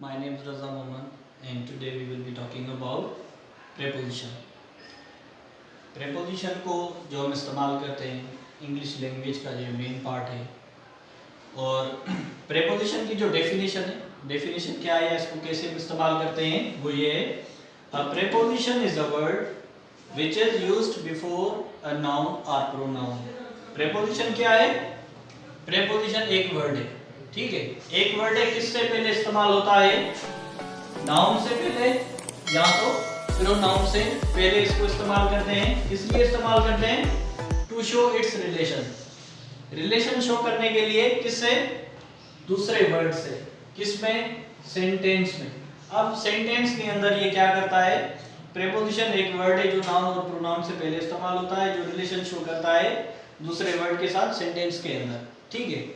My name is Raza Mohammed and today we will be talking about preposition. Preposition को जो हम इस्तेमाल करते हैं इंग्लिश लैंग्वेज का जो मेन पार्ट है, और preposition की जो डेफिनेशन है, डेफिनेशन क्या है, इसको कैसे इस्तेमाल करते हैं, वो ये है, a preposition is a word which is used before a noun or pronoun. preposition क्या है? preposition एक वर्ड है, ठीक है, एक वर्ड है, किससे पहले इस्तेमाल होता है? नाउन से पहले या तो प्रोनाउन से पहले इसको इस्तेमाल करते हैं। इसलिए इस्तेमाल करते हैं to show its relation, relation show करने के लिए। किससे? दूसरे वर्ड से। किसमें? सेंटेंस में। अब सेंटेंस के अंदर ये क्या करता है? प्रीपोजिशन एक वर्ड है जो नाउन और प्रोनाउन से पहले इस्तेमाल होता है, जो रिलेशन शो करता है दूसरे वर्ड के साथ सेंटेंस के अंदर, ठीक है।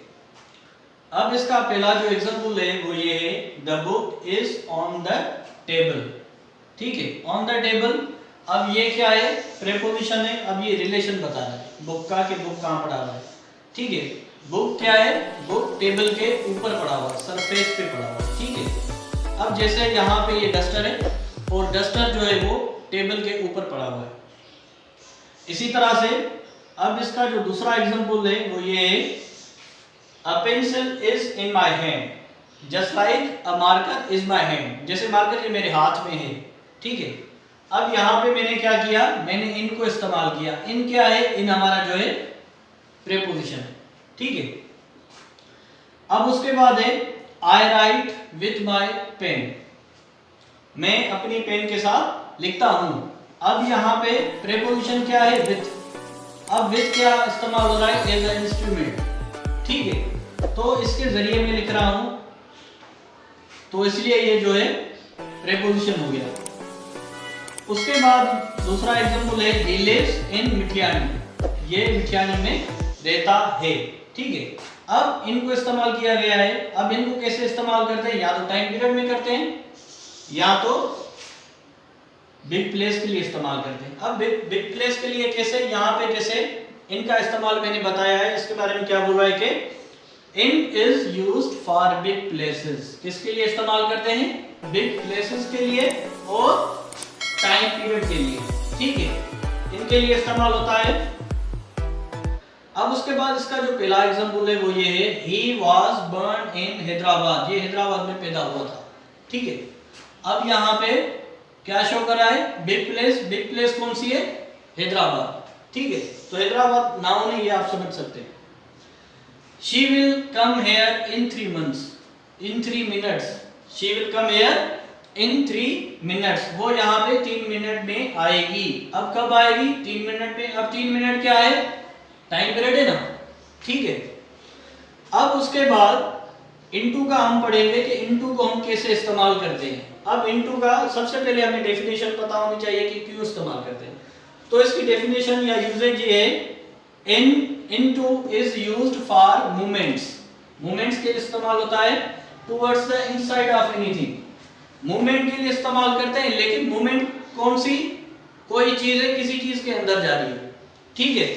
अब इसका पहला जो एग्जांपल है वो ये है, the book is on the table, ठीक है, ऑन द टेबल। अब ये क्या है? प्रीपोजिशन है। अब ये रिलेशन बता रहा है बुक का, कि बुक कहाँ पड़ा हुआ है, ठीक है। बुक क्या है? बुक टेबल के ऊपर पड़ा हुआ है, सरफेस पे पड़ा हुआ है, ठीक है। अब जैसे यहाँ पे ये डस्टर है और डस्टर जो है वो टेबल के ऊपर पड़ा हुआ है। इसी तरह से अब इसका जो दूसरा एग्जांपल है वो ये है, A pencil is in my hand, just like a marker is my hand. जैसे मार्कर ये मेरे हाथ में है, ठीक है। अब यहाँ पे मैंने क्या किया? मैंने इन को इस्तेमाल किया। इन क्या है? इन हमारा जो है प्रीपोजिशन है, ठीक है। अब उसके बाद है I write with my pen, मैं अपनी पेन के साथ लिखता हूँ। अब यहाँ पे प्रीपोजिशन क्या है? with। अब with क्या इस्तेमाल हो रहा है? as an instrument, ठीक है। तो इसके जरिए मैं लिख रहा हूं, तो इसलिए ये जो है प्रीपोजिशन हो गया। उसके बाद दूसरा एग्जांपल है, he lives in मिठियानी, ये मिठियानी में रहता है, ठीक है। अब इनको इस्तेमाल किया गया है। अब इनको कैसे इस्तेमाल करते हैं? या तो टाइम पीरियड में करते हैं या तो बिग प्लेस के लिए इस्तेमाल करते हैं। अब बिग प्लेस के लिए कैसे? यहाँ पे जैसे इनका इस्तेमाल मैंने बताया है, इसके बारे में क्या बोल रहा है कि in is used for big places. किसके लिए इस्तेमाल करते हैं? बिग प्लेसेस के लिए और टाइम पीरियड के लिए, ठीक है, इनके लिए इस्तेमाल होता है। अब उसके बाद इसका जो पहला एग्जांपल है वो ये है, ही वाज बर्न इन हैदराबाद, ये हैदराबाद में पैदा हुआ था, ठीक है। अब यहाँ पे क्या शो कर रहा है? Big place. बिग प्लेस कौन सी है? हैदराबाद, ठीक है। तो हैदराबाद नाउन है, ये आप समझ सकते हैं। She will come here in 3 months, in 3 minutes. She will come here in 3 minutes. वो यहाँ पे 3 मिनट में आएगी। अब कब आएगी? 3 मिनट में। अब 3 मिनट क्या है? टाइम पीरियड है ना, ठीक है। अब उसके बाद इनटू का हम पढ़ेंगे कि इनटू को हम कैसे इस्तेमाल करते हैं। अब इनटू का सबसे पहले हमें डेफिनेशन पता होनी चाहिए कि क्यों इस्तेमाल करते हैं। तो इसकी डेफिनेशन या यूजेज ये है, into is used for movements, movements के लिए इस्तेमाल होता है towards the inside of anything, movement के लिए इस्तेमाल करते हैं। लेकिन movement कौन सी? कोई चीज है किसी चीज के अंदर जा रही है, ठीक है।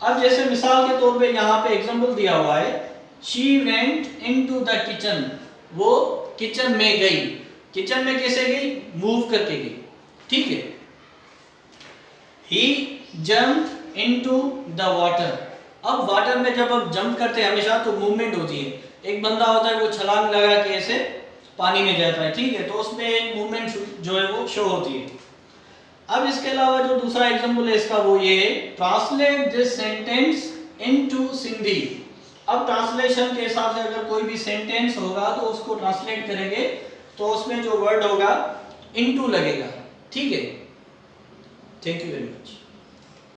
अब जैसे मिसाल के तौर पे यहाँ पे एग्जांपल दिया हुआ है, she went into the kitchen, वो किचन में गई। किचन में कैसे गई? मूव करके गई, ठीक है। he jumped into the water, अब वाटर में जब हम जंप करते हैं हमेशा तो मूवमेंट होती है। एक बंदा होता है वो छलांग लगा के ऐसे पानी में जाता है, ठीक है, तो उसमें एक मूवमेंट जो है वो शो होती है। अब इसके अलावा जो दूसरा एग्जांपल है इसका वो ये है, translate this sentence into Sindhi. अब ट्रांसलेशन के हिसाब से अगर कोई भी सेंटेंस होगा तो उसको ट्रांसलेट करेंगे तो उसमें जो वर्ड होगा इनटू लगेगा, ठीक है। Thank you very much.